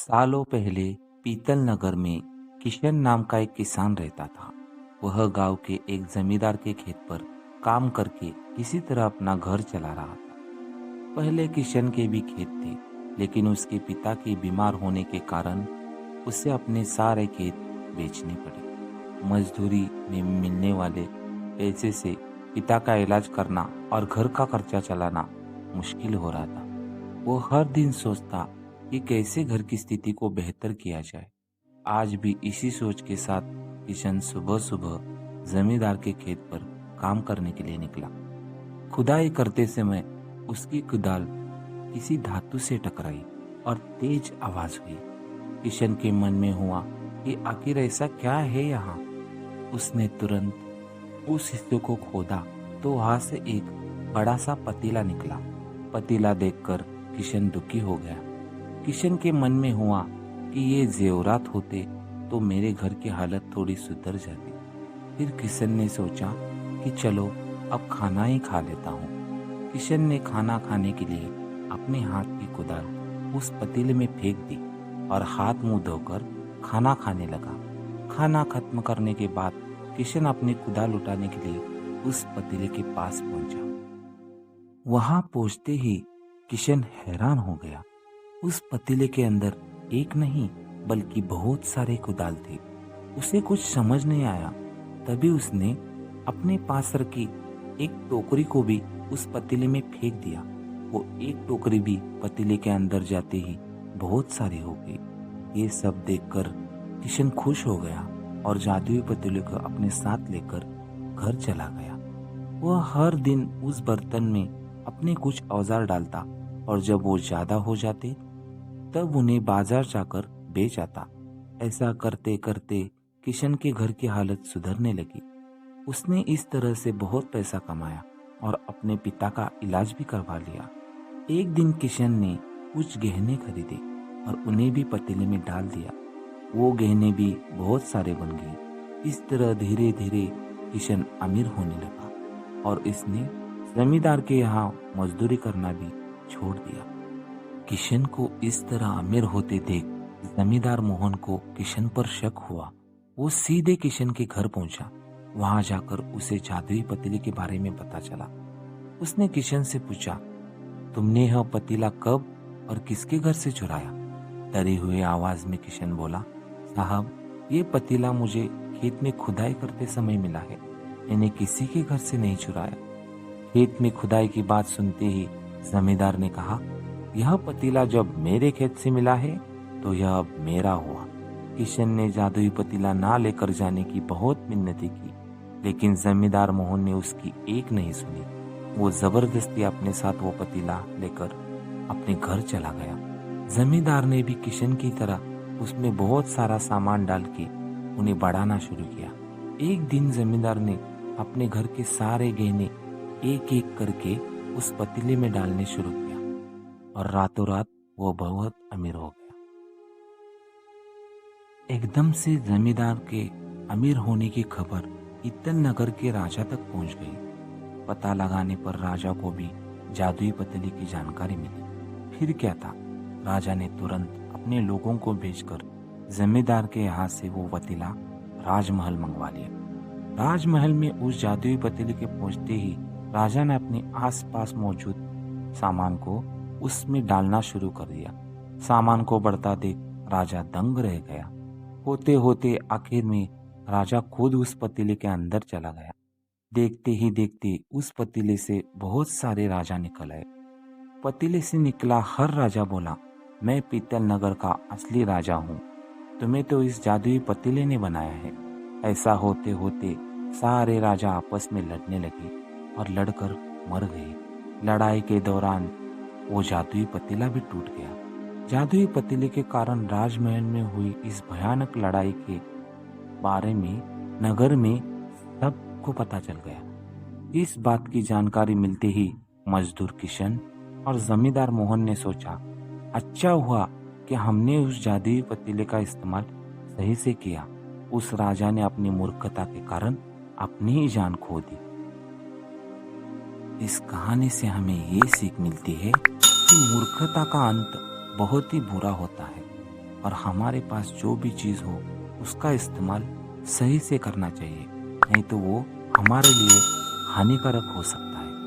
सालों पहले पीतल नगर में किशन नाम का एक किसान रहता था। वह गांव के एक जमींदार के खेत पर काम करके किसी तरह अपना घर चला रहा था। पहले किशन के भी खेत थे, लेकिन उसके पिता के बीमार होने के कारण उसे अपने सारे खेत बेचने पड़े। मजदूरी में मिलने वाले पैसे से पिता का इलाज करना और घर का खर्चा चलाना मुश्किल हो रहा था। वो हर दिन सोचता कि कैसे घर की स्थिति को बेहतर किया जाए। आज भी इसी सोच के साथ किशन सुबह सुबह जमींदार के खेत पर काम करने के लिए निकला। खुदाई करते समय उसकी कुदाल किसी धातु से टकराई और तेज आवाज हुई। किशन के मन में हुआ कि आखिर ऐसा क्या है यहाँ। उसने तुरंत उस हिस्से को खोदा तो वहां से एक बड़ा सा पतीला निकला। पतीला देखकर किशन दुखी हो गया। किशन के मन में हुआ कि ये जेवरात होते तो मेरे घर की हालत थोड़ी सुधर जाती। फिर किशन ने सोचा कि चलो अब खाना ही खा लेता हूँ। किशन ने खाना खाने के लिए अपने हाथ की कुदाल उस पतीले में फेंक दी और हाथ मुंह धोकर खाना खाने लगा। खाना खत्म करने के बाद किशन अपनी कुदाल उठाने के लिए उस पतीले के पास पहुंचा। वहां पहुंचते ही किशन हैरान हो गया। उस पतीले के अंदर एक नहीं बल्कि बहुत सारे कुदाल थे। उसे कुछ समझ नहीं आया। तभी उसने अपने पास रखी एक टोकरी को भी उस पतीले में फेंक दिया। वो एक टोकरी भी पतीले के अंदर जाते ही बहुत सारी हो गई। ये सब देखकर किशन खुश हो गया और जादुई पतीले को अपने साथ लेकर घर चला गया। वह हर दिन उस बर्तन में अपने कुछ औजार डालता और जब वो ज्यादा हो जाते तब उन्हें बाजार जाकर बेच आता। ऐसा करते करते किशन के घर की हालत सुधरने लगी। उसने इस तरह से बहुत पैसा कमाया और अपने पिता का इलाज भी करवा लिया। एक दिन किशन ने कुछ गहने खरीदे और उन्हें भी पतीले में डाल दिया। वो गहने भी बहुत सारे बन गए। इस तरह धीरे धीरे किशन अमीर होने लगा और इसने जमींदार के यहाँ मजदूरी करना भी छोड़ दिया। किशन को इस तरह अमीर होते देख जमींदार मोहन को किशन पर शक हुआ। वो सीधे किशन के घर पहुंचा। वहां जाकर उसे जादुई पतीले के बारे में पता चला। उसने किशन से पूछा, तुमने यह पतीला कब और किसके घर से चुराया? डरी हुई आवाज में किशन बोला, साहब, ये पतीला मुझे खेत में खुदाई करते समय मिला है। मैंने किसी के घर से नहीं चुराया। खेत में खुदाई की बात सुनते ही जमींदार ने कहा, यह पतीला जब मेरे खेत से मिला है तो यह अब मेरा हुआ। किशन ने जादुई पतीला ना लेकर जाने की बहुत मिन्नतें की, लेकिन जमींदार मोहन ने उसकी एक नहीं सुनी। वो जबरदस्ती अपने साथ वो पतीला लेकर अपने घर चला गया। जमींदार ने भी किशन की तरह उसमें बहुत सारा सामान डाल के उन्हें बढ़ाना शुरू किया। एक दिन जमींदार ने अपने घर के सारे गहने एक एक करके उस पतीले में डालने शुरू किया और रातों रात वो बहुत अमीर हो गया। एकदम से जमींदार के अमीर होने की खबर पीतल नगर के राजा तक पहुंच गई। पता लगाने पर राजा को भी जादुई पतीले की जानकारी मिली। फिर क्या था, राजा ने तुरंत अपने लोगों को भेजकर जमींदार के यहाँ से वो पतीला राजमहल मंगवा लिया। राजमहल में उस जादुई पतीले के पहुंचते ही राजा ने अपने आसपास मौजूद सामान को उसमें डालना शुरू कर दिया। सामान को बढ़ता देख राजा दंग रह गया। होते होते आखिर में राजा खुद उस पतीले के अंदर चला गया। देखते ही देखते उस पतीले से बहुत सारे राजा निकल आए। पतीले से निकला हर राजा बोला, मैं पीतल नगर का असली राजा हूँ। तुम्हें तो इस जादुई पतीले ने बनाया है। ऐसा होते होते सारे राजा आपस में लड़ने लगे और लड़कर मर गए। लड़ाई के दौरान वो जादुई पतीला भी टूट गया। जादुई पतीले के कारण राजमहल में हुई इस भयानक लड़ाई के बारे में नगर में सबको पता चल गया। इस बात की जानकारी मिलते ही मजदूर किशन और जमींदार मोहन ने सोचा, अच्छा हुआ कि हमने उस जादुई पतीले का इस्तेमाल सही से किया। उस राजा ने अपनी मूर्खता के कारण अपनी ही जान खो दी। इस कहानी से हमें ये सीख मिलती है कि मूर्खता का अंत बहुत ही बुरा होता है। और हमारे पास जो भी चीज़ हो उसका इस्तेमाल सही से करना चाहिए, नहीं तो वो हमारे लिए हानिकारक हो सकता है।